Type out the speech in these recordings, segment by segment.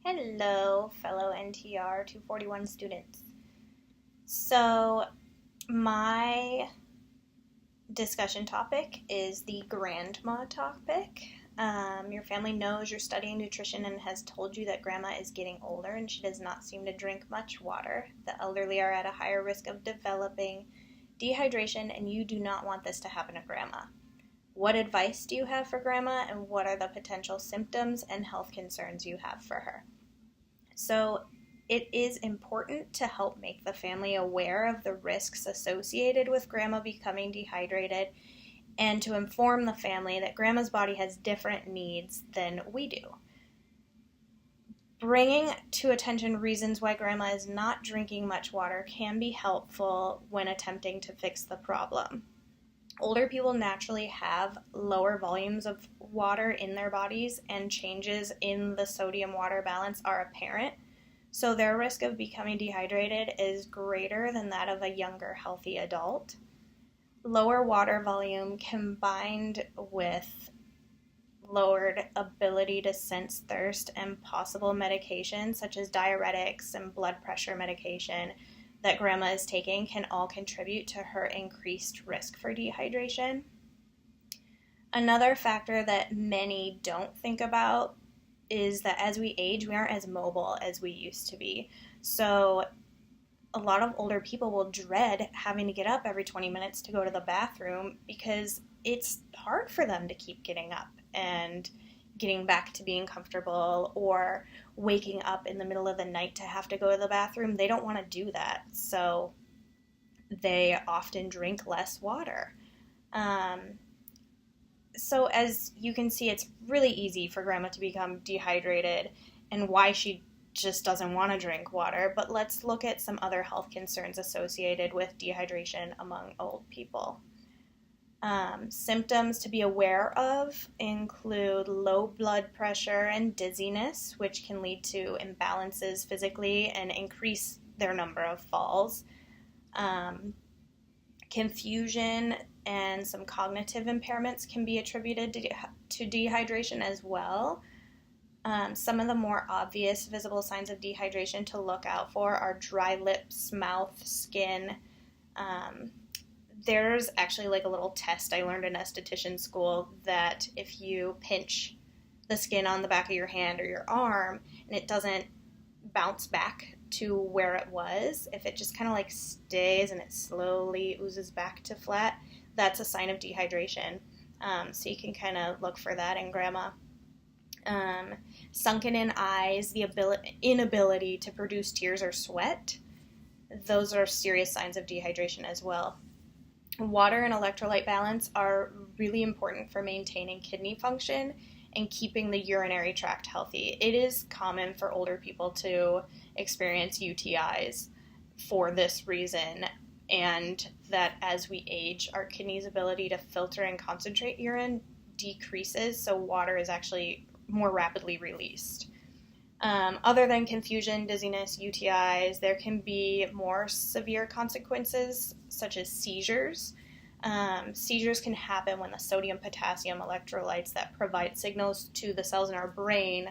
Hello, fellow NTR 241 students. So, my discussion topic is the grandma topic. Your family knows you're studying nutrition and has told you that grandma is getting older and she does not seem to drink much water. The elderly are at a higher risk of developing dehydration, and you do not want this to happen to grandma. What advice do you have for grandma, and what are the potential symptoms and health concerns you have for her? So it is important to help make the family aware of the risks associated with grandma becoming dehydrated and to inform the family that grandma's body has different needs than we do. Bringing to attention reasons why grandma is not drinking much water can be helpful when attempting to fix the problem. Older people naturally have lower volumes of water in their bodies, and changes in the sodium-water balance are apparent, so their risk of becoming dehydrated is greater than that of a younger, healthy adult. Lower water volume combined with lowered ability to sense thirst and possible medications such as diuretics and blood pressure medication that grandma is taking can all contribute to her increased risk for dehydration. Another factor that many don't think about is that as we age, we aren't as mobile as we used to be. So a lot of older people will dread having to get up every 20 minutes to go to the bathroom because it's hard for them to keep getting up and getting back to being comfortable, or waking up in the middle of the night to have to go to the bathroom. They don't want to do that, so they often drink less water. So as you can see, it's really easy for grandma to become dehydrated and why she just doesn't want to drink water. But let's look at some other health concerns associated with dehydration among old people. Symptoms to be aware of include low blood pressure and dizziness, which can lead to imbalances physically and increase their number of falls. Confusion and some cognitive impairments can be attributed to dehydration as well. Some of the more obvious visible signs of dehydration to look out for are dry lips, mouth, skin. There's actually like a little test I learned in esthetician school that if you pinch the skin on the back of your hand or your arm and it doesn't bounce back to where it was, if it just kind of like stays and it slowly oozes back to flat, that's a sign of dehydration. So you can kind of look for that in grandma. Sunken in eyes, the inability to produce tears or sweat, those are serious signs of dehydration as well. Water and electrolyte balance are really important for maintaining kidney function and keeping the urinary tract healthy. It is common for older people to experience UTIs for this reason, and that as we age, our kidneys' ability to filter and concentrate urine decreases, so water is actually more rapidly released. Other than confusion, dizziness, UTIs, there can be more severe consequences, such as seizures. Seizures can happen when the sodium-potassium electrolytes that provide signals to the cells in our brain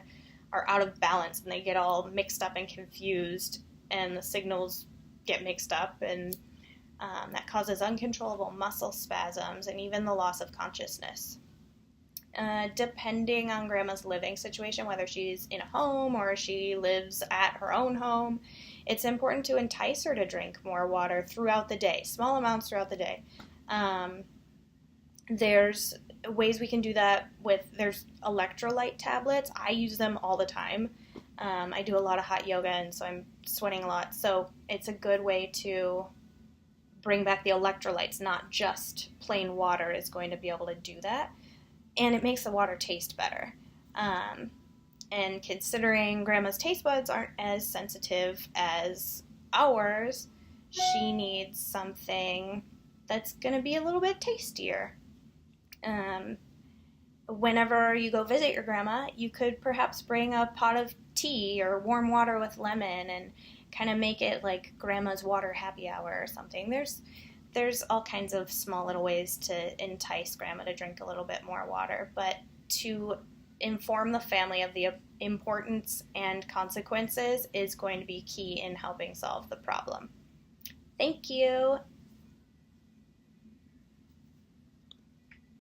are out of balance, and they get all mixed up and confused, and the signals get mixed up, and that causes uncontrollable muscle spasms and even the loss of consciousness. Depending on grandma's living situation, whether she's in a home or she lives at her own home, it's important to entice her to drink more water throughout the day, small amounts throughout the day. There's ways we can do that there's electrolyte tablets. I use them all the time. I do a lot of hot yoga, and so I'm sweating a lot. So it's a good way to bring back the electrolytes. Not just plain water is going to be able to do that. And it makes the water taste better. And considering grandma's taste buds aren't as sensitive as ours, she needs something that's going to be a little bit tastier. Whenever you go visit your grandma, you could perhaps bring a pot of tea or warm water with lemon and kind of make it like grandma's water happy hour or something. There's all kinds of small little ways to entice grandma to drink a little bit more water, but to inform the family of the importance and consequences is going to be key in helping solve the problem. Thank you.